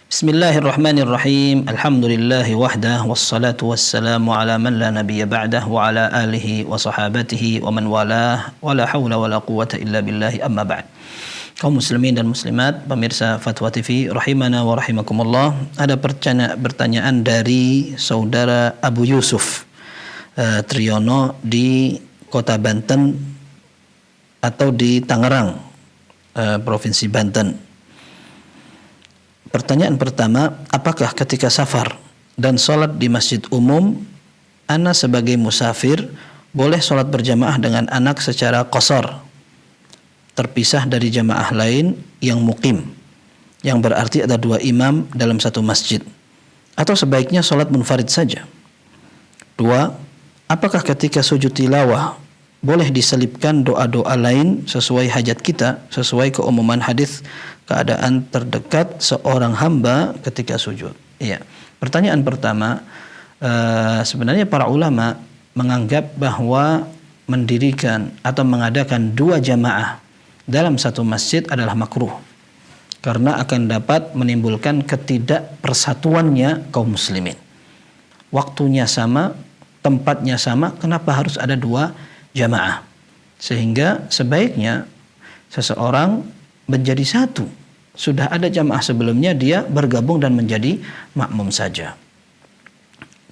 Bismillahirrahmanirrahim. Alhamdulillahi wahdah wassalatu wassalamu ala man la nabiyya ba'dah wa ala alihi wa sahabatihi wa man walah wa la hawla wa la quwwata illa billahi amma ba'd. Kaum muslimin dan muslimat, pemirsa Fatwa TV rahimana wa rahimakumullah. Ada pertanyaan dari saudara Abu Yusuf Triyono di Kota Banten atau di Tangerang, Provinsi Banten. Pertanyaan pertama, apakah ketika safar dan sholat di masjid umum, ana sebagai musafir boleh sholat berjamaah dengan anak secara qasar, terpisah dari jamaah lain yang muqim, yang berarti ada dua imam dalam satu masjid, atau sebaiknya sholat munfarid saja? Dua, apakah ketika sujud tilawah boleh diselipkan doa-doa lain sesuai hajat kita, sesuai keumuman hadis keadaan terdekat seorang hamba ketika sujud? Iya. Pertanyaan pertama, sebenarnya para ulama menganggap bahwa mendirikan atau mengadakan dua jamaah dalam satu masjid adalah makruh, karena akan dapat menimbulkan ketidakpersatuannya kaum muslimin. Waktunya sama, tempatnya sama, kenapa harus ada dua jamaah? Sehingga sebaiknya seseorang menjadi satu. Sudah ada jamaah sebelumnya, dia bergabung dan menjadi makmum saja.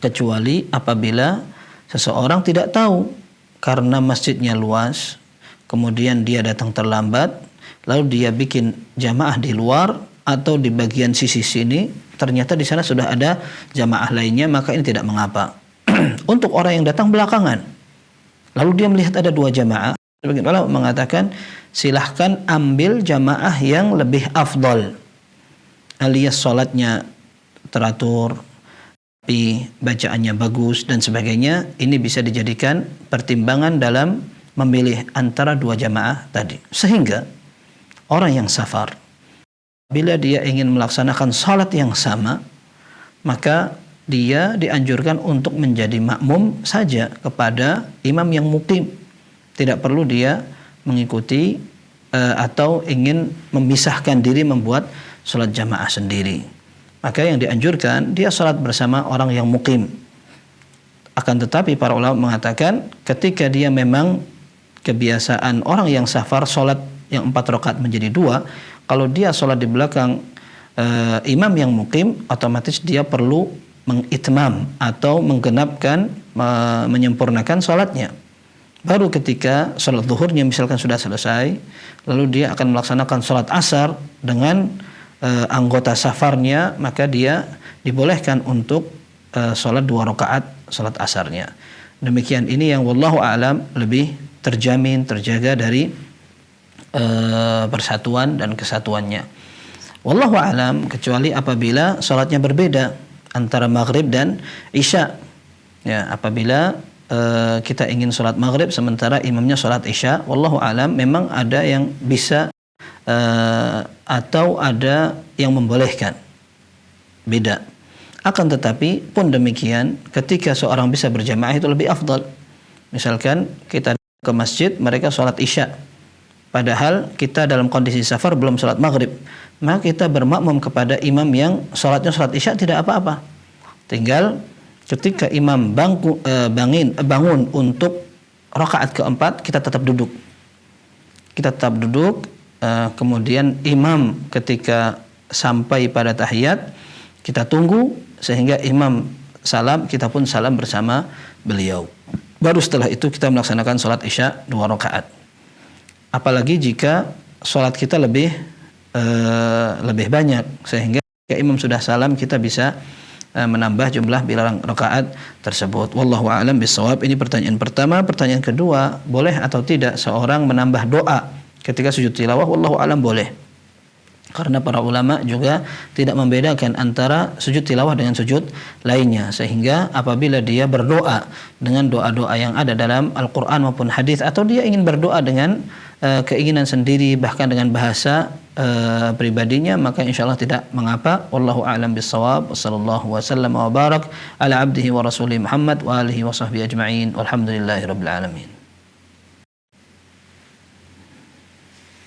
Kecuali apabila seseorang tidak tahu karena masjidnya luas, kemudian dia datang terlambat, lalu dia bikin jamaah di luar atau di bagian sisi sini, ternyata di sana sudah ada jamaah lainnya, maka ini tidak mengapa. Untuk orang yang datang belakangan, lalu dia melihat ada dua jamaah, sebagian ulama mengatakan silahkan ambil jamaah yang lebih afdol, alias sholatnya teratur, tapi bacaannya bagus dan sebagainya. Ini bisa dijadikan pertimbangan dalam memilih antara dua jamaah tadi. Sehingga orang yang safar, bila dia ingin melaksanakan sholat yang sama, maka dia dianjurkan untuk menjadi makmum saja kepada imam yang muqim. Tidak perlu dia mengikuti atau ingin memisahkan diri membuat sholat jamaah sendiri. Maka yang dianjurkan dia sholat bersama orang yang muqim. Akan tetapi para ulama mengatakan ketika dia memang kebiasaan orang yang safar sholat yang 4 rakaat menjadi 2, kalau dia sholat di belakang imam yang muqim, otomatis dia perlu mengitmam atau menggenapkan, menyempurnakan sholatnya. Baru ketika sholat zuhurnya misalkan sudah selesai, lalu dia akan melaksanakan sholat asar dengan anggota safarnya, maka dia dibolehkan untuk sholat 2 rakaat sholat asarnya. Demikian, ini yang wallahu a'lam lebih terjamin, terjaga dari persatuan dan kesatuannya. Wallahu a'lam, kecuali apabila sholatnya berbeda antara maghrib dan isya. Ya, apabila kita ingin sholat maghrib sementara imamnya sholat isya, wallahu alam, memang ada yang bisa atau ada yang membolehkan, beda. Akan tetapi pun demikian, ketika seorang bisa berjamaah itu lebih afdal. Misalkan kita ke masjid, mereka sholat isya, padahal kita dalam kondisi safar belum sholat maghrib, maka kita bermakmum kepada imam yang sholatnya sholat isya, tidak apa-apa. Tinggal ketika imam bangun untuk rakaat keempat, kita tetap duduk. Kita tetap duduk, kemudian imam ketika sampai pada tahiyat, kita tunggu sehingga imam salam, kita pun salam bersama beliau. Baru setelah itu kita melaksanakan sholat isya 2 rakaat. Apalagi jika sholat kita lebih banyak, sehingga ketika imam sudah salam, kita bisa menambah jumlah bilangan rakaat tersebut. Wallahu a'lam bishawab. Ini pertanyaan pertama. Pertanyaan kedua, boleh atau tidak seorang menambah doa ketika sujud tilawah? Wallahu a'lam boleh. Karena para ulama juga tidak membedakan antara sujud tilawah dengan sujud lainnya, sehingga apabila dia berdoa dengan doa-doa yang ada dalam Al-Quran maupun hadis, atau dia ingin berdoa dengan keinginan sendiri, bahkan dengan bahasa pribadinya, maka insyaallah tidak mengapa. Wallahu a'lam bissawab. Wassallallahu wasallam wa barak ala abdihi wa rasulih Muhammad wa alihi wa sahbihi ajma'in. Walhamdulillahirabbil alamin.